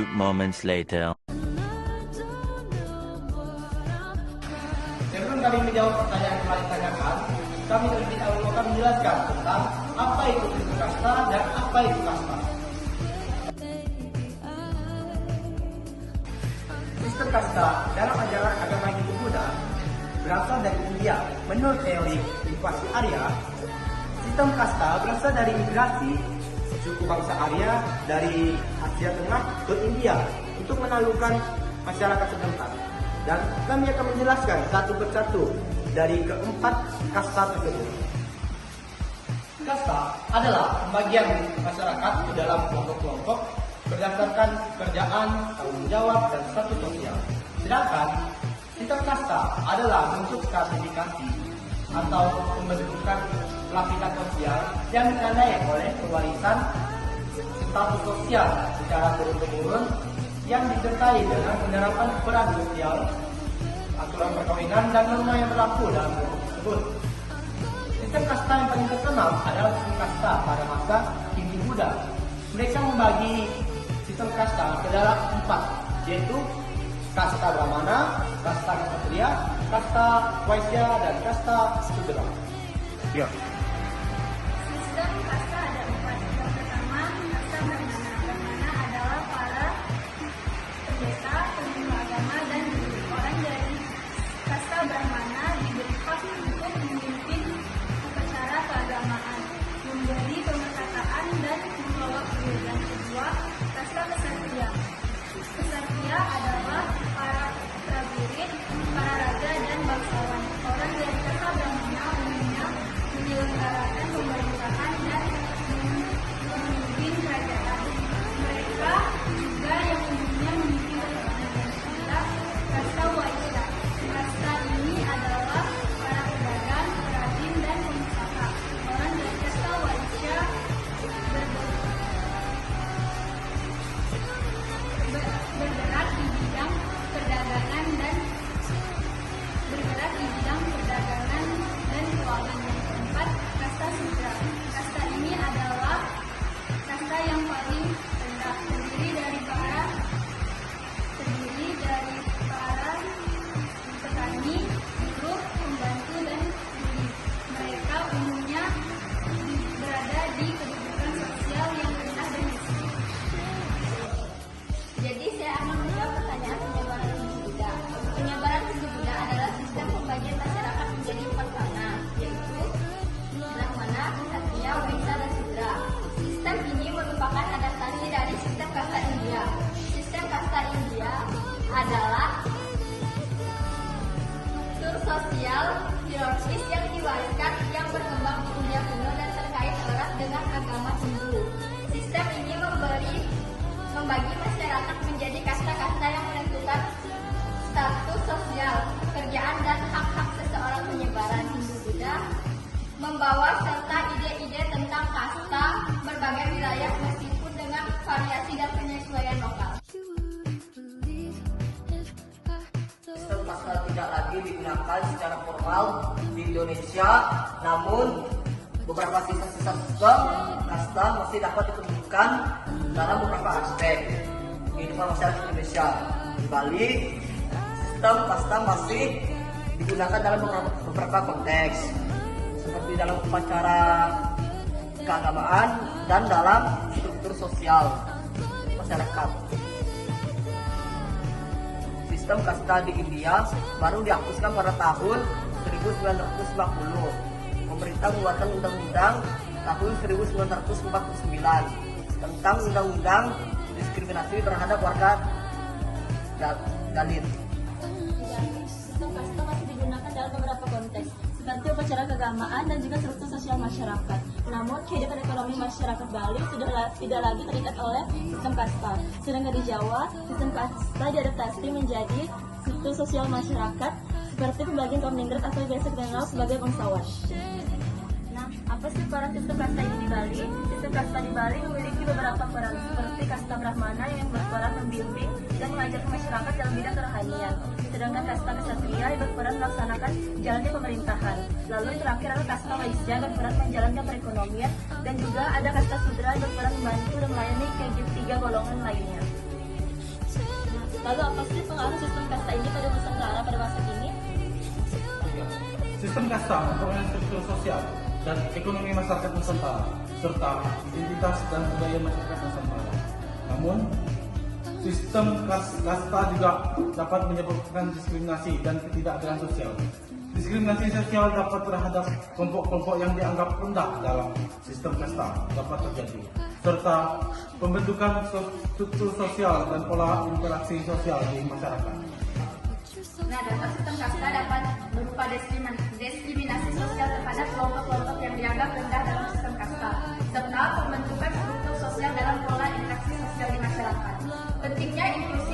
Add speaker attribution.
Speaker 1: few moments later.
Speaker 2: Sebelum kami menjawab pertanyaan yang telah ditanyakan, kami terlebih dahulu akan menjelaskan tentang apa itu sistem kasta dan apa itu kasta. Sistem kasta dalam ajaran agama Hindu-Buddha berasal dari India. Menurut teori invasi Arya, sistem kasta berasal dari migrasi suku bangsa Arya dari Asia Tengah ke India untuk menaklukkan masyarakat setempat. Dan kami akan menjelaskan satu persatu dari keempat kasta tersebut. Kasta adalah pembagian masyarakat ke dalam kelompok-kelompok berdasarkan pekerjaan, tanggung jawab, dan status sosial. Sedangkan sistem kasta adalah bentuk klasifikasi atau pembentukan lapisan sosial yang ditandai oleh pewarisan status sosial secara turun-temurun yang disertai dengan penerapan peran sosial, aturan perkawinan, dan norma yang berlaku dalam kelompok tersebut. Sistem kasta yang paling terkenal adalah sistem kasta pada masa Hindu-Buddha. Mereka membagi sistem kasta ke dalam 4, yaitu kasta Brahmana, kasta Ksatria, kasta Waisya, dan kasta Sudra. Ya.
Speaker 3: Sistem kasta ada 4. Yang pertama, kasta Brahmana. Brahmana adalah para pendeta, penyembah agama, dan guru. Orang dari kasta Brahmana diberi hak untuk memimpin upacara keagamaan, memberi pemerkataan, dan membawa kuil. Yang kedua, kasta Ksatria. Ksatria adalah para prajurit, para raja, dan bangsawan. Orang dari kasta Brahmana umumnya menyelenggarakan pemerintahan dan memimpin kerajaan. Mereka juga yang umumnya memimpin bagaimana. Dan ketiga, kasta Waisya. Kasta ini adalah para pedagang, perajin, dan pengusaha. Orang dari kasta Waisya bergerak di bidang perdagangan dan keuangan. Yang keempat, kasta Sudra. Kasta ini adalah kasta yang paling rendah, terdiri dari para petani, buruh, pembantu, dan kulit. Mereka umumnya berada di kedudukan sosial yang rendah dan miskin. Jadi saya akan menjawab pertanyaan penyebaran Hindu-Buddha. Penyebaran Hindu-Buddha adalah sistem pembagian masyarakat menjadi 4 warna, yaitu Brahmana, Ksatria, Waisya, dan Sudra. Sistem ini merupakan adaptasi dari sistem kasta India. Sistem kasta India adalah struktur sosial hierarkis yang diwariskan yang berkembang di India kuno dan terkait erat dengan agama Hindu. Sistem ini membagi masyarakat menjadi kasta-kasta yang menentukan status sosial, pekerjaan, dan hak-hak seseorang. Penyebaran Hindu-Buddha membawa serta ide-ide tentang kasta berbagai wilayah meskipun dengan variasi dan penyesuaian lokal.
Speaker 4: Sistem kasta tidak lagi digunakan secara formal di Indonesia, namun beberapa sisa-sisa sistem kasta masih dapat ditemukan dalam beberapa aspek kehidupan masyarakat Indonesia. Di Bali, sistem kasta masih digunakan dalam beberapa konteks, seperti dalam upacara keagamaan dan dalam struktur sosial masyarakat. Sistem kasta di India baru dihapuskan pada tahun 1950. Pemerintah mengeluarkan undang-undang tahun 1949 tentang undang-undang diskriminasi terhadap warga Dalit.
Speaker 5: Sistem kasta masih digunakan dalam beberapa konteks, seperti upacara keagamaan dan juga struktur sosial masyarakat. Namun, kehidupan ekonomi masyarakat Bali sudah tidak lagi terikat oleh sistem kasta. Sedangkan di Jawa, sistem kasta diadaptasi menjadi struktur sosial masyarakat seperti pembagian kaum ningrat atau biasa dikenal sebagai bangsawan. Nah, apa sih peran sistem kasta ini di Bali? Sistem kasta di Bali memiliki beberapa peran, seperti kasta Brahmana yang berperan membimbing dan mengajarkan masyarakat dalam bidang kerohanian. Sedangkan kasta Ksatria yang berperan melaksanakan jalannya pemerintahan. Lalu yang terakhir adalah kasta Waisya yang berperan menjalankan perekonomian, dan juga ada kasta Sudra yang berperan membantu dan melayani ketiga golongan lainnya. Lalu apa sih pengaruh sistem kasta ini pada Nusantara pada masa kini?
Speaker 1: Sistem kasta mempengaruhi struktur sosial dan ekonomi masyarakat Nusantara serta identitas dan budaya masyarakat Nusantara. Namun, sistem kasta juga dapat menyebabkan diskriminasi dan ketidakadilan sosial. Diskriminasi sosial dapat terhadap kelompok-kelompok yang dianggap rendah dalam sistem kasta dapat terjadi, serta pembentukan struktur sosial dan pola interaksi sosial di masyarakat.
Speaker 3: Nah, dampak sistem kasta dapat berupa diskriminasi sosial terhadap kelompok-kelompok yang dianggap rendah dalam sistem kasta, serta pembentukan struktur sosial dalam pola interaksi sosial di masyarakat. Pentingnya inklusi